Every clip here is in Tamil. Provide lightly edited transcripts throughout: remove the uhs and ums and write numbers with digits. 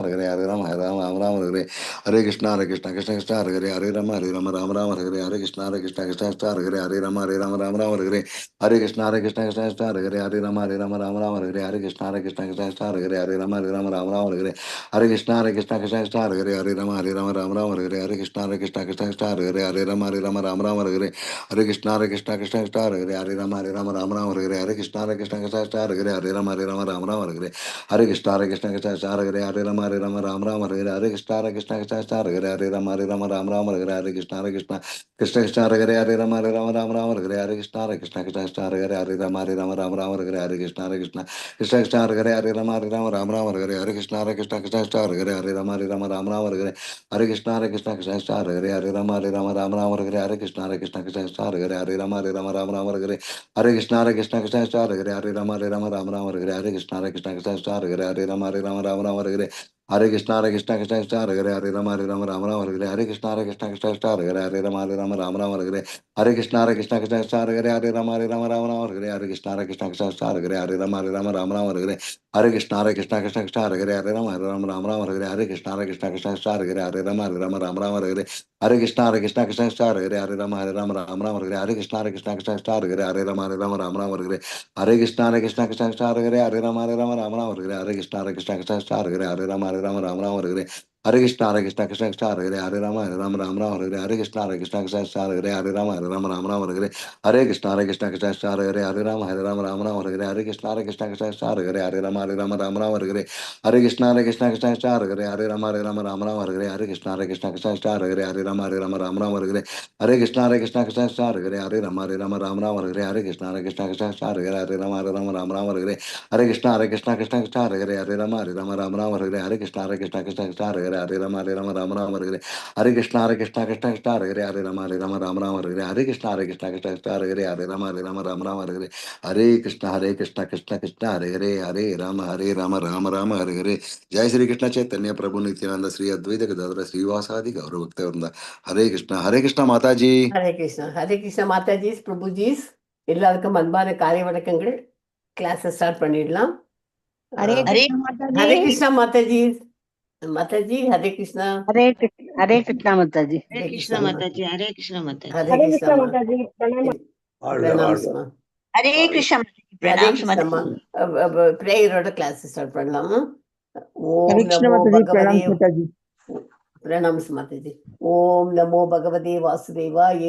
Hare Hare Rama Hare Rama Rama Rama Hare Hare Krishna Krishna Krishna Hare Hare Hare Rama Rama Rama Hare Hare Krishna Krishna Krishna Hare Hare Rama Rama Rama Hare Hare Krishna Krishna Krishna Hare Hare Rama Rama Rama Hare Hare Krishna Krishna Krishna Hare Hare Rama Rama Rama Hare Hare Krishna Krishna Krishna Hare Hare Rama Rama Rama Hare Hare Krishna Krishna Krishna Hare Hare Rama Rama Rama Hare Hare Krishna Krishna Krishna Hare Hare Rama Rama Rama Hare Hare Krishna Krishna Krishna Hare Hare Rama Rama Rama Hare Hare Krishna Krishna Krishna Hare Hare Rama Rama Rama Hare Hare Krishna Krishna Krishna Hare Hare Rama Rama Rama Hare Hare Krishna Krishna Krishna Krishna Hare Hare Rama Rama Rama Hare Hare Krishna Krishna Krishna Hare Hare Rama Rama Rama Hare Hare Krishna Krishna Krishna Krishna Hare Hare Rama Rama Rama Hare Hare Krishna Krishna Krishna Hare Hare Rama Rama Rama Hare Hare Hare Krishna Krishna Krishna Hare Hare Rama Rama Rama Hare Hare Krishna Krishna Krishna Hare Hare Rama Rama Rama Hare Hare Hare Krishna Krishna Krishna Hare Hare Rama Rama Rama Hare Hare Krishna Krishna Krishna Hare Hare Rama Rama Rama Hare Hare Hare Krishna Krishna Krishna Hare Hare Rama Rama Rama Hare Hare Krishna Krishna Krishna Hare Hare Rama Rama Rama Hare Hare Hare Krishna Krishna Krishna Hare Hare Rama Rama Rama Hare Hare Hare Krishna Krishna Krishna Hare Hare Rama Rama Rama Hare Hare Hare Krishna Krishna Krishna Hare Hare Rama Rama Rama Hare Hare Hare Krishna Krishna Krishna Hare Hare Rama Rama Rama Hare Hare Hare Krishna Krishna Krishna Hare Hare Rama Rama Rama Hare Hare Hare Krishna Krishna Krishna Hare Hare Rama Rama Rama Hare Hare Hare Krishna Krishna Krishna Hare Hare Rama Rama Rama Hare Hare Hare Krishna Krishna Krishna Hare Hare Rama Rama Rama Hare Hare Hare Krishna Krishna Krishna Hare Hare Rama Rama Rama Hare Hare Hare Krishna Krishna Krishna Hare Hare Rama Rama Rama Hare Hare Hare Krishna Krishna Krishna Hare Hare Rama Rama Rama Hare Hare Hare Krishna Krishna Krishna Hare Hare Rama Rama Rama Hare Hare Hare Krishna Krishna Krishna Hare Hare Rama Rama Rama Hare Hare Hare Krishna Krishna Krishna Hare Hare Rama Rama Rama Hare Hare Hare Krishna Krishna Krishna Hare Hare Rama Rama Rama Hare Hare Hare Krishna Krishna Krishna Hare Hare Rama Rama Rama Hare Hare Hare Krishna Krishna Krishna Hare Hare Rama Rama Rama Hare Hare Hare Krishna Krishna Krishna Hare Hare Rama Rama Rama Hare Hare Hare Krishna Krishna Krishna Hare Hare Rama Rama Rama Hare Hare Hare Krishna Krishna Krishna Hare Hare Rama Rama Rama Hare Hare Hare Krishna Krishna Hare Hare Hare Rama Rama Rama Hare Hare जय श्री कृष्ण चैतन्य प्रभु नित्यानंद श्री अद्वैत गदाधर श्रीवासादि गौर भक्त वृंदा हरे कृष्णा माता जी ஹரே கிருஷ்ணா மாதாஜி பிரபுஜிஸ் எல்லாருக்கும் அன்பான காலை வணக்கங்கள். கிளாஸ் ஸ்டார்ட் பண்ணிடலாம். ஹரே ஹரே கிருஷ்ணா மாதாஜி. மாதாஜி ஹரே கிருஷ்ணா. ஹரே கிருஷ்ணா மாதாஜி. ஹரே கிருஷ்ணா மாதாஜி. ஹரே கிருஷ்ணா மாதாஜி. ஹரே கிருஷ்ணா மாதாஜி. பிரணாம். ஹரே கிருஷ்ணா மாதாஜி. பிரேயரோட கிளாஸ் ஸ்டார்ட் பண்ணலாம். ஹரே ஓம் கிருஷ்ணா நமோ மாதாஜி. பகவதே மாதாஜி. பிரணாம் மாதாஜி. ஓம் நமோ பகவதே வாசுதேவாய.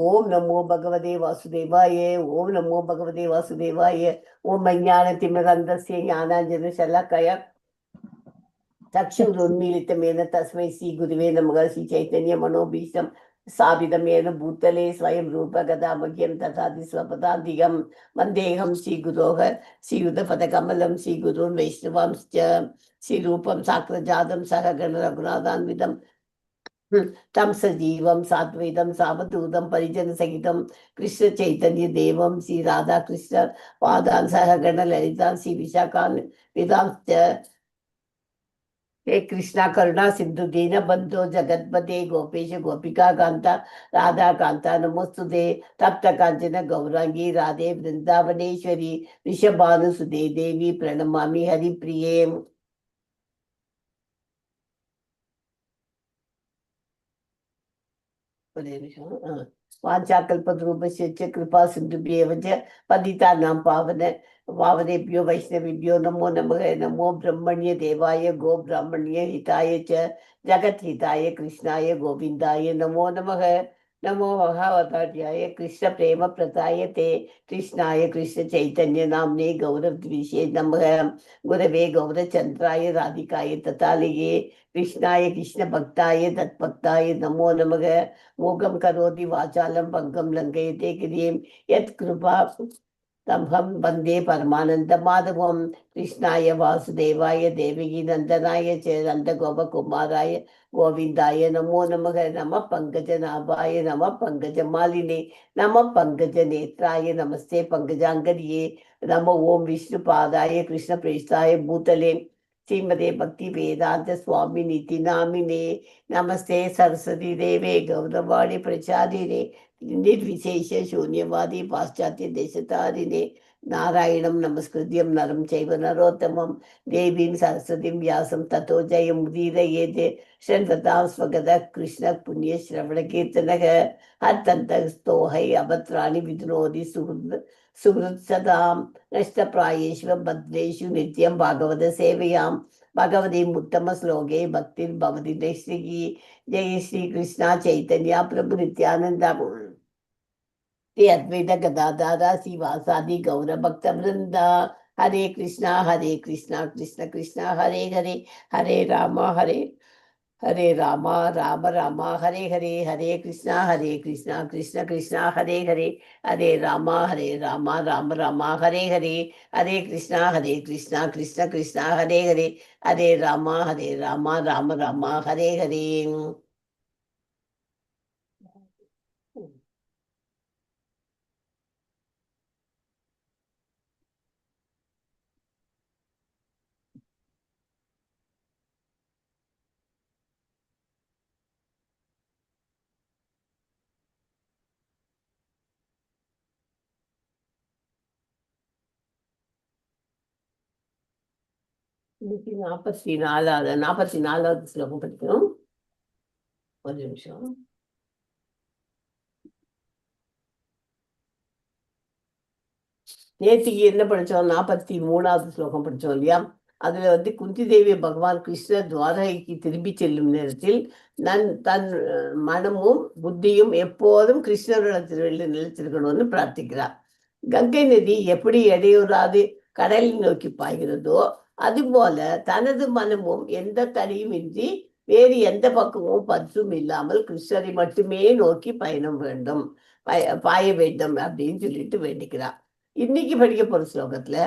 ஓம் நமோ பகவதே வாசுதேவாய. ஓம் நமோ பகவதே வாசுதேவாய. ஓம் அஞ்ஞானதிமிரந்தஸ்ய ஞானாஞ்சன ஷலாக்கய चक्षुरुन्मीलितमेन तस्मै श्री गुरुवे नमः. श्री चैतन्य मनोभीष्टं स्थापितमेन भूतले स्वयं रूप गदा मह्यं ददाति स्वपदान्तिकं वन्देऽहं श्रीगुरोः श्रीयुतपदकमलं श्रीगुरून् वैष्णवांश्च श्रीरूपं साग्रजातं सहगण रघुनाथान्वितं तं सजीवं साद्वैतं सावधूतं परिजनसहितं कृष्ण चैतन्य देवं श्री राधा कृष्ण पादान् सहगण ललितां श्री विशाखान् विदांश्च हे कृष्णा करुणा सिंधु दीन बंधो जगतपते गोपेश गोपिका कांता राधा कांता नमोस्तुते तप्त कांचन गौरांगी राधे वृंदावनेश्वरी ऋषभानुसुते देवी प्रणमामि हरिप्रिये. वाञ्छाकल्पतरूपस्य च कृपा सिन्धुभ्येव च पतितानां पावनेभ्यो वैष्णवेभ्यो नमो नमः. नमो ब्रह्मण्य देवाय गो ब्राह्मण्य हिताय च जगत् हिताय कृष्णाय गोविन्दाय नमो नमः. नमो महावतार्याय कृष्ण प्रेम प्रदाय ते कृष्णाय कृष्ण चैतन्य नाम्ने गौरद्विषे नमः. गुरवे गौरचन्द्राय राधिकाय तथालये कृष्णाय कृष्ण भक्ताय तत्भक्ताय नमो नमः. मोगं करोति वाचालं भङ्गं लङ्घयते गिरिं यत्कृपा तमहं वन्दे परमानन्दमाधवं. कृष्णाय वासुदेवाय देवकी नन्दनाय च नन्दगोपकुमाराय गोविन्दाय नमो नमः. नमः पङ्कजनाभाय नमः पङ्कजमालिने नमः पङ्कजनेत्राय नमस्ते पङ्कजाङ्गर्ये नमो ॐ विष्णुपादाय कृष्णप्रेष्ठाय भूतले श्रीमदे भक्ति वेदांत स्वामी नीति नामिने नमस्ते सरस्वती देवे गौरवाणी प्रचारिणे निर्विशेष शून्यवादी पाश्चात्य देशतारिणे நாராயணம் நமஸ்கிருத்யம் நரம் செய்வ நரோத்தமம் தேவீம் சரஸ்வதிம் வியாசம் ததோ ஜெயம் உதீரயேதே ஷண்வதாம் ஸ்வகத கிருஷ்ண புண்ணிய ஸ்ரவண கீர்த்தனக ஹர்தந்தஸ்தோஹை அபத்ராணி விதுனோதி சுஹൃத் சதாம் நஷ்டப்பிராயேஷ்வ பத்ரேஷு நித்யம் பாகவத சேவையாம் பகவதீம் உத்தம ஸ்லோகே பக்திர் பவதி நைஸ்ரீ ஜெய ஸ்ரீ கிருஷ்ணா சைத்தன்யா பிரபு நித்யானந்தா ते अद्वैत गदाधारा श्रीवासादि गौर भक्त वृंदा हरे कृष्णा कृष्ण कृष्ण हरे हरे हरे राम राम राम हरे हरे हरे कृष्णा कृष्ण कृष्ण हरे हरे हरे राम राम राम हरे हरे हरे कृष्णा कृष्ण कृष्ण हरे हरे हरे राम राम राम हरे हरे இன்னைக்கு 44வது ஸ்லோகம் படிக்கணும். ஒரு நிமிஷம். நேற்றுக்கு என்ன படிச்சோம்? 43வது ஸ்லோகம் படிச்சோம் இல்லையா? அதுல குந்தி தேவி பகவான் கிருஷ்ணர் துவாரகைக்கு திரும்பி செல்லும் நேரத்தில் தன் மனமும் புத்தியும் எப்போதும் கிருஷ்ணரோட திருவள்ளில் நிலைச்சிருக்கணும்னு பிரார்த்திக்கிறார். கங்கை நதி எப்படி இடையூறாது கடலில் நோக்கி பாய்கிறதோ அதுபோல தனது மனமும் எந்த தடையும் இன்றி வேறு எந்த பக்கமும் பற்றும் இல்லாமல் கிருஷ்ணரை மட்டுமே நோக்கி பாய வேண்டும் அப்படின்னு சொல்லிட்டு வேண்டிக்கிறார். இன்னைக்கு படிக்க போற ஸ்லோகத்துல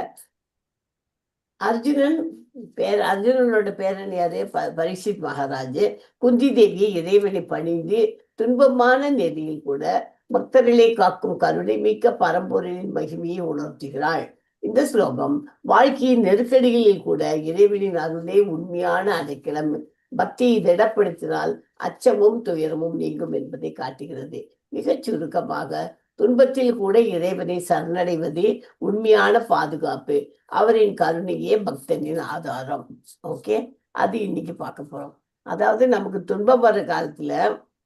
அர்ஜுனனோட பேரன் யாரு? பரீட்சித் மகாராஜ் குந்தி தேவியை இறைவனை பணிந்து துன்பமான நெறியில் கூட பக்தர்களை காக்கும் கருணை மிக்க பரம்பொருளின் மகிமையை உணர்த்துகிறாள். இந்த ஸ்லோகம் வாழ்க்கையின் நெருக்கடிகளில் கூட இறைவனின் அருளே உண்மையான அடைக்கலம். பக்தியை திடப்படுத்தினால் அச்சமும் துயரமும் நீங்கும் என்பதை காட்டுகிறது. மிகச் சுருக்கமாக, துன்பத்தில் கூட இறைவனை சரணடைவது உண்மையான பாதுகாப்பு. அவரின் கருணையே பக்தனின் ஆதாரம். ஓகே, அது இன்னைக்கு பார்க்க போறோம். அதாவது நமக்கு துன்பம் வர்ற காலத்துல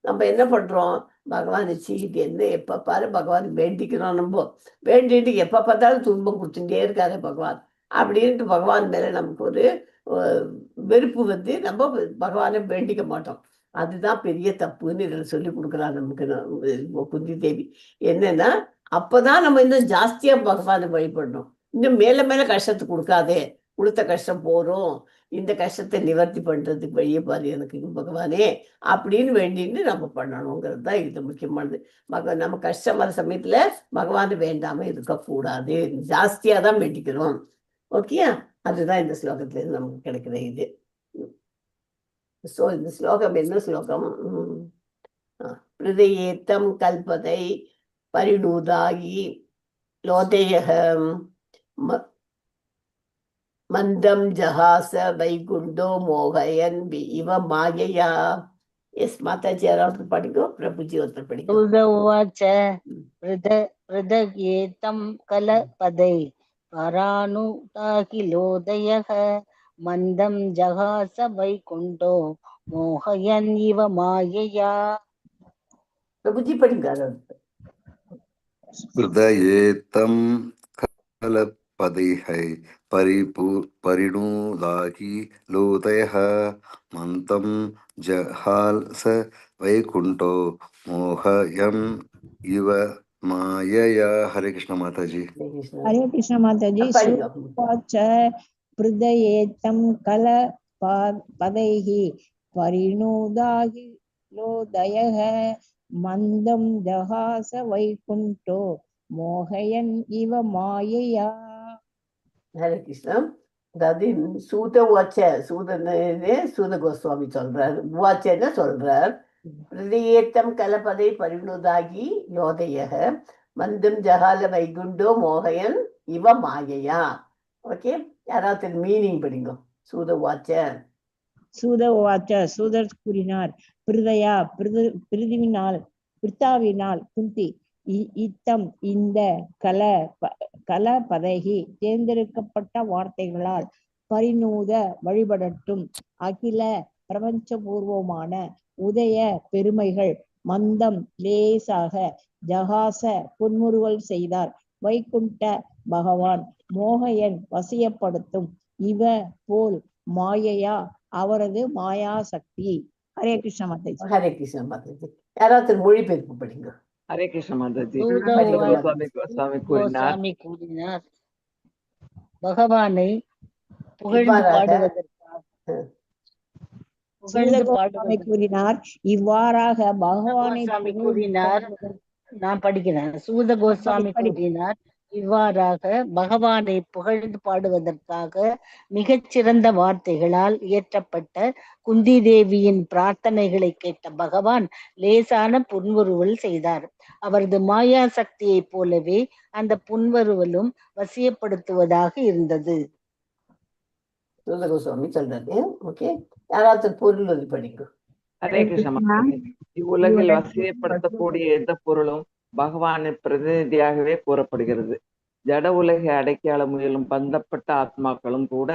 நம்ம என்ன பண்றோம்? பகவான் சீக்கிட்டு என்ன எப்ப பாரு பகவான் வேண்டிக்கிறோம். நம்ம வேண்டிட்டு எப்ப பார்த்தாலும் துன்பம் கொடுத்துட்டே இருக்காரு பகவான் அப்படின்ட்டு பகவான் மேல நமக்கு ஒரு வெறுப்பு நம்ம பகவானை வேண்டிக்க மாட்டோம். அதுதான் பெரிய தப்புன்னு இதில் சொல்லி கொடுக்குறாங்க நமக்கு குந்தி தேவி. என்னன்னா, அப்பதான் நம்ம இன்னும் ஜாஸ்தியா பகவானை வழிபடணும். இன்னும் மேல மேல கஷ்டத்தை கொடுக்காதே, கொடுத்த கஷ்டம் போறோம், இந்த கஷ்டத்தை நிவர்த்தி பண்றதுக்கு வழியை பாரு எனக்கு பகவானே அப்படின்னு வேண்டின்னு நம்ம பண்ணணுங்கிறது தான் இது முக்கியமானது. நம்ம கஷ்டம் வர சமயத்துல பகவானை வேண்டாம இருக்கக்கூடாது, ஜாஸ்தியா தான் வேண்டிக்கிறோம். ஓகே, அதுதான் இந்த ஸ்லோகத்துல இருந்து நமக்கு கிடைக்கிற இது. இந்த ஸ்லோகம் என்ன ஸ்லோகம்? ஹிருதயேத்தம் கல்பதை பரிணூதாயி லோதயம் மந்தம் ஜஹாச வைகுண்டோ மோகயன் இவ மாயையா. எஸ் மாதாஜி யாராவது படிக்கோ, பிரபுஜி ஒருத்தர் படிக்கோ. ஹிருதயேத்தம் கல்பதை பரானுதாகி லோதயः மந்தம் ஜஹாச வைகுண்டோ மோகயன் இவ மாயையா. பிரபுஜி படிங்க. ஹிருதயேத்தம் கலபதைஹை பரிணூதாகி லோதயः மந்தம் ஜஹாச வைகுண்டோ மோகயம் இவ மாயையா. ஹரே கிருஷ்ண மாதாஜி. ஹரே கிருஷ்ண மாதாஜி. ஹிருதயேத்தம் கலபதைஹி பரிணூதாகி லோதயः மந்தம் ஜஹாச வைகுண்டோ மோகயன் இவ மாயையா. ஹரே கிருஷ்ணா. அதாவது சூத கோஸ்வாமி சொல்றார், உவாச்சன்னு சொல்றார். ஹிருதயேத்தம் கலபதை பரிணூதாகி லோதயः மந்தம் ஜஹால வைகுண்டோ மோகயன் இவ மாயையா. ஓகே, யாராவது மீனிங் படிங்க. சூதர் கூறினார், பிருத்தாவினால் குந்தி இத்தம் இந்த கல பதகி தேர்ந்தெடுக்கப்பட்ட வார்த்தைகளால் பரிநூத வழிபடட்டும். அகில பிரபஞ்சபூர்வமான உதய பெருமைகள் மந்தம் லேசாக ஜகாச புன்முறுவல் செய்தார். வைகுண்ட பகவான் மோகையன் வசியப்படுத்தும் இவ போல் மாயையா அவரது மாயா சக்தி. ஹரே கிருஷ்ண மாதாஜி. ஹரே கிருஷ்ண மாதாஜி. யாராவது மொழிபெயர்ப்பு படிங்க. ஹரே கிருஷ்ண மாதாஜி. கோஸ்வாமி கூறினார், பகவானை புகழ்ந்து பாடுவதற்காக கூறினார். இவ்வாறாக பகவானை கூறினார். நான் படிக்கிறேன். சூத கோஸ்வாமி கூறினார், இவ்வாறாக பகவானை புகழ்ந்து பாடுவதற்காக மிகச்சிறந்த வார்த்தைகளால் இயற்றப்பட்ட குந்தி தேவியின் பிரார்த்தனைகளை கேட்ட பகவான் லேசான புன்முறுவல் செய்தார். அவரது மாயா சக்தியை போலவே அந்த புன்முறுவலும் வசியப்படுத்துவதாக இருந்தது. சூத கோஸ்வாமி சொல்றாரு. ஓகே, யாராவது பொருள் படிங்க. ஹரே கிருஷ்ண. இவ்வுலகில் வசியப்படுத்தக்கூடிய எந்த பொருளும் பகவானின் பிரதிநிதியாகவே கூறப்படுகிறது. ஜட உலகை அடக்கியாள முயலும் பந்தப்பட்ட ஆத்மாக்களும் கூட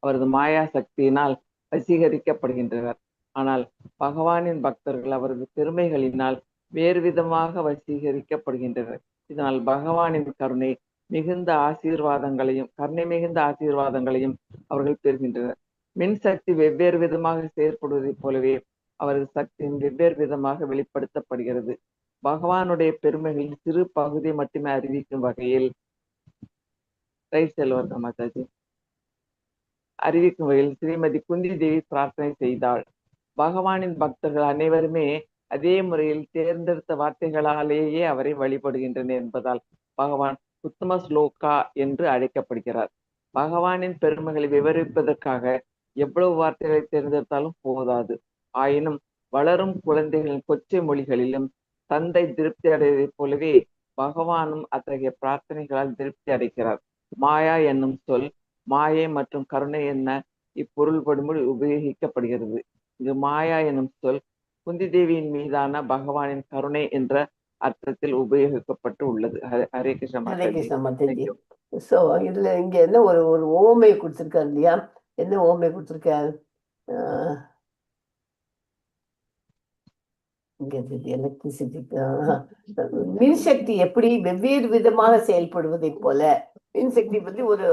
அவரது மாயா சக்தியினால் வசீகரிக்கப்படுகின்றனர். ஆனால் பகவானின் பக்தர்கள் அவரது பெருமைகளினால் வேறு விதமாக வசீகரிக்கப்படுகின்றனர். இதனால் பகவானின் கருணை மிகுந்த ஆசீர்வாதங்களையும் அவர்கள் பெறுகின்றனர். மின்சக்தி வெவ்வேறு விதமாக செயற்படுவதைப் போலவே அவரது சக்தியின் வெவ்வேறு விதமாக வெளிப்படுத்தப்படுகிறது. பகவானுடைய பெருமைகளின் சிறு பகுதியை மட்டுமே அறிவிக்கும் வகையில் ஸ்ரீமதி குந்தி தேவி பிரார்த்தனை செய்தாள். பகவானின் பக்தர்கள் அனைவருமே அதே முறையில் தேர்ந்தெடுத்த வார்த்தைகளாலேயே அவரை வழிபடுகின்றனர் என்பதால் பகவான் உத்தம ஸ்லோகா என்று அழைக்கப்படுகிறார். பகவானின் பெருமைகளை விவரிப்பதற்காக எவ்வளவு வார்த்தைகளை தேர்ந்தெடுத்தாலும் போதாது. ஆயினும் வளரும் குழந்தைகளின் கொச்சை மொழிகளிலும் தந்தை திருப்தி அடைவதைப் போலவே பகவானும் அத்தகைய பிரார்த்தனைகளால் திருப்தி அடைகிறார். மாயா என்னும் சொல் மாயை மற்றும் கருணை என்ன இப்பொருள்படும்படி உபயோகிக்கப்படுகிறது. இங்கு மாயா என்னும் சொல் குந்தி தேவியின் மீதான பகவானின் கருணை என்ற அர்த்தத்தில் உபயோகிக்கப்பட்டு உள்ளது. ஹரே கிருஷ்ண மாதாஜி. சோ இதுல இங்க என்ன ஒரு ஓமை கொடுத்திருக்காரு இல்லையா? என்ன ஓமை கொடுத்திருக்காரு? மின்சக்தி எப்படி வெவ்வேறு விதமாக செயல்படுவதை போல மின்சக்தி பத்தி ஒரு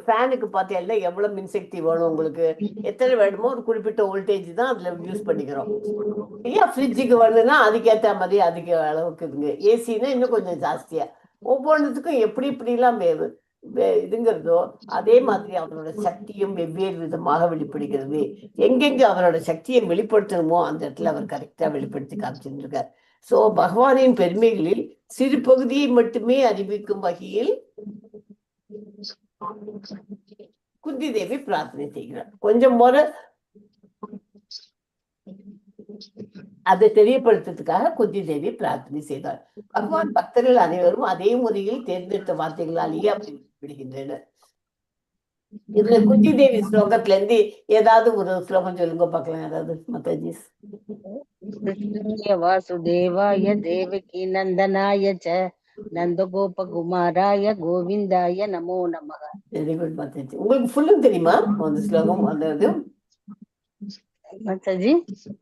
ஃபேனுக்கு பார்த்தீங்கன்னா எவ்வளவு மின்சக்தி வேணும், உங்களுக்கு எத்தனை வேணுமோ ஒரு குறிப்பிட்ட வோல்டேஜ் தான் அதுல யூஸ் பண்ணிக்கிறோம். ஏன் ஃப்ரிட்ஜுக்கு வருதுன்னா அதுக்கேற்ற மாதிரி அதுக்கு அளவுக்கு இதுங்க. ஏசின்னா இன்னும் கொஞ்சம் ஜாஸ்தியா. ஒவ்வொன்றுத்துக்கும் இப்படிலாம் இதுங்கிறதோ அதே மாதிரி அவரோட சக்தியும் வெவ்வேறு விதமாக வெளிப்படுகிறது. எங்கெங்க அவரோட சக்தியை வெளிப்படுத்தணுமோ அந்த இடத்துல அவர் கரெக்டா வெளிப்படுத்தி காமிச்சிருக்கார். சோ பகவானின் பெருமைகளில் சிறு பகுதியை மட்டுமே அறிவிக்கும் வகையில் குந்தி தேவி பிரார்த்தனை செய்கிறார். கொஞ்சம் முறை அதை தெரியப்படுத்துறதுக்காக குந்தி தேவி பிரார்த்தனை செய்தார். பகவான் பக்தர்கள் அனைவரும் அதே முறையில் தேர்ந்தெடுத்த வார்த்தைகளாலேயே அப்படி விடுகின்றனர். இதுல குந்தி தேவி ஸ்லோகத்துல இருந்து ஏதாவது ஒரு ஸ்லோகம் சொல்லுங்க பார்க்கலாம். ஏதாவது மாதாஜி. வாசுதேவாய தேவகி நந்தனாய ச நந்தகோபகுமாராய கோவிந்தாய நமோ நமக. Very good Mataji. உங்களுக்கு ஃபுல்லும் தெரியுமா அந்த ஸ்லோகம்? அந்த மாதாஜி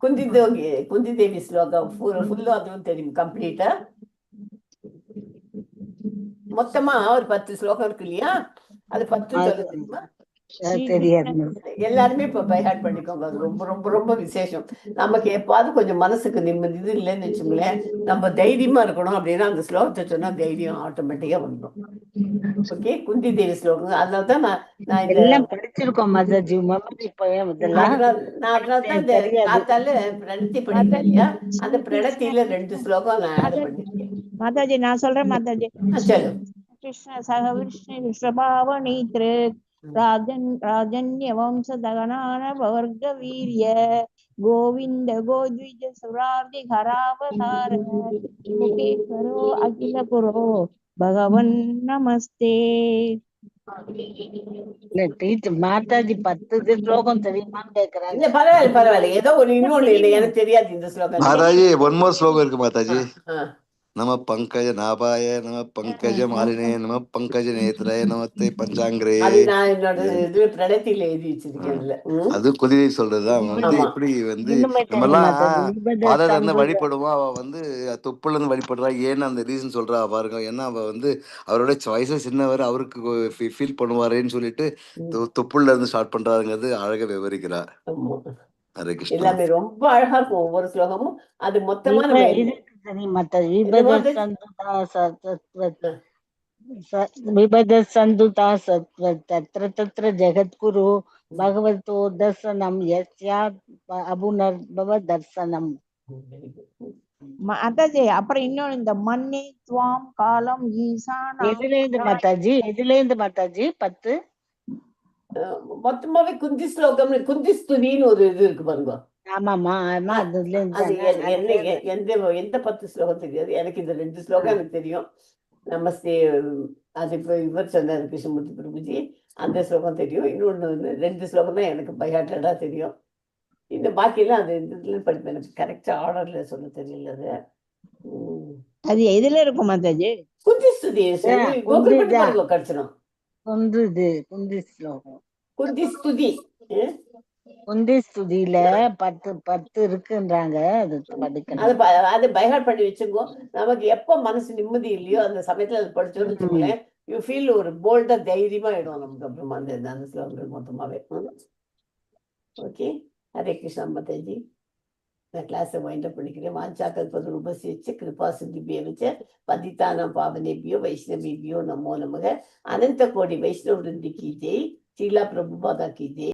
குந்தி தேவி ஸ்லோகம் ஃபுல்லும் அதுவும் தெரியும் கம்ப்ளீட்டா? மொத்தமா ஒரு 10 ஸ்லோகம் இருக்கு இல்லையா? அது 10 சொல்ல தெரியுமா? தெரியாது. எல்லாருமே இப்ப பைஹார்ட் பண்ணிக்கோங்க. அது ரொம்ப ரொம்ப ரொம்ப விசேஷம். நமக்கு எப்பாவது கொஞ்சம் மனசுக்கு நிம்மதி இது இல்லைன்னு வச்சுங்களேன், நம்ம தைரியமா இருக்கணும் அப்படின்னா அந்த ஸ்லோகத்தை சொன்னா தைரியம் ஆட்டோமேட்டிக்கா வந்துடும். ஓகே, குந்தி தேவி ஸ்லோகம். அதனால்தான் நான் இதெல்லாம் படிச்சிருக்கோம் மாதாஜி. காத்தால பிரணத்தி படிக்கிறேன் இல்லையா? அந்த பிரணத்தில 2 ஸ்லோகம் நான் ஆட் பண்ணிருக்கேன். மாதாஜி நான் சொல்றேன். மாதாஜி சொல்லு. கிருஷ்ண சக விஷ்ணு விஸ்வபாவனி திரு ராஜன்ய வம்சதகனான வர்க வீரிய கோவிந்த கோத்விஜ சுரார்தி ஹராவதார முகேஸ்வரோ அகில குரோ பகவன் நமஸ்தே. மாதாஜி 10 ஸ்லோகம் தெரியுமான்னு கேக்குறாங்க. பரவாயில்ல. ஏதோ ஒரு இன்னொன்னு இல்லை, எனக்கு தெரியாது இந்த ஸ்லோகம். மாதாஜி ஒன் மோர் ஸ்லோகம் இருக்கு மாதாஜி. நம பங்கஜ நாபாய நம பங்கஜ மாலினே நம பங்கஜ நேத்ராய நமஸ்தே பஞ்சாங்கிரே. அது நான் என்னோட இது பிரணத்தில எழுதி வச்சிருக்கேன் அதுல. அது குதிரை சொல்றதுதான். அவன் வந்து ஆமா. எப்படி வந்து இன்னுமே நம்ம தெரியும் எல்லாம் மாதாஜி விபத பாதத்துல இருந்து சந்துத வழிபடுவோம். அவ வந்து தொப்புல இருந்து வழிபடுறா. ஏன்னு அந்த ரீசன் சொல்றா பாருங்க. ஏன்னா அவ வந்து அவரோட வயசுல சின்னவர், அவருக்கு ஃபீல் பண்ணுவாரேன்னு சொல்லிட்டு தொப்புள்ள இருந்து ஸ்டார்ட் பண்றாருங்கிறது அழகா விவரிக்கிறா. ஆமா. ஹரே கிருஷ்ணா. எல்லாமே ரொம்ப அழகா இருக்கும் ஒவ்வொரு ஸ்லோகமும். அது மொத்தமா நம்ம இதுக்கு தெரியும் மாதாஜி என்ன விபத மாதிரி சந்துதா விபத சந்துதா சத்வ தத்ர தத்ர ஜெகத்குரு பகவதோ தர்சனம் யஸ்யாத் அபுனர்பவ தர்சனம். மாதாஜி அப்புறம் இன்னொன்னு இந்த மண்ணே துவாம் காலம் ஈசானா எதுல இருந்து மாதாஜி 10 மொத்தமாவே குந்தி ஸ்லோகம், குந்தி ஸ்துதின்னு ஒரு இது இருக்கு பாருங்க. ஆமாமா ஆமா அதுல இருந்து அது தானே. எந்த 10 ஸ்லோகம் தெரியாது எனக்கு. இந்த 2 ஸ்லோகம் எனக்கு தெரியும். நமஸ்தே, அது இப்போ இவர் சொன்னார் கிருஷ்ணமூர்த்தி பிரபுஜி, அந்த ஸ்லோகம் தெரியும். இன்னொன்று வந்து 2 ஸ்லோகம் தான் எனக்கு பைஹார்ட்டடா தெரியும். இந்த பாக்கியெல்லாம் அது இதுல படிப்பேன். எனக்கு கரெக்டா ஆர்டர்ல சொல்ல தெரியல அது. அது எதுல இருக்கும் மாதாஜி? குந்தி ஸ்துதி கோகுல் பட்டு பாருங்க கிடைச்சிடும். குந்தி ஸ்லோகம் குந்தி ஸ்துதி. குந்தி ஸ்துதியில 10 இருக்குன்றாங்க. அது படிக்கணும். அது பைஹார்ட் பண்ணி வச்சுக்கோ. நமக்கு எப்போ மனசு நிம்மதி இல்லையோ அந்த சமயத்துல அது படிச்சோன்னு வச்சுக்கோங்களேன், யூ ஃபீல் ஒரு போல்டா தைரியமா ஆயிடும் நமக்கு. அப்புறமா அந்த ஸ்லோகங்கள் மொத்தமாவே. ஓகே, ஹரே கிருஷ்ணா மாதாஜி. நான் கிளாஸை வைண்ட் அப் பண்ணிக்கிறேன். வாஞ்சாக்கல் பதுருபசிச்சு கிருபா சித்திபிய வச்ச பதித்தான பாவனேபியோ வைஷ்ணவிபியோ நமோ நமக. அனந்த கோடி வைஷ்ணவ விருந்தி கி ஜெய். ஷீலா பிரபுபாதா கி ஜெய்.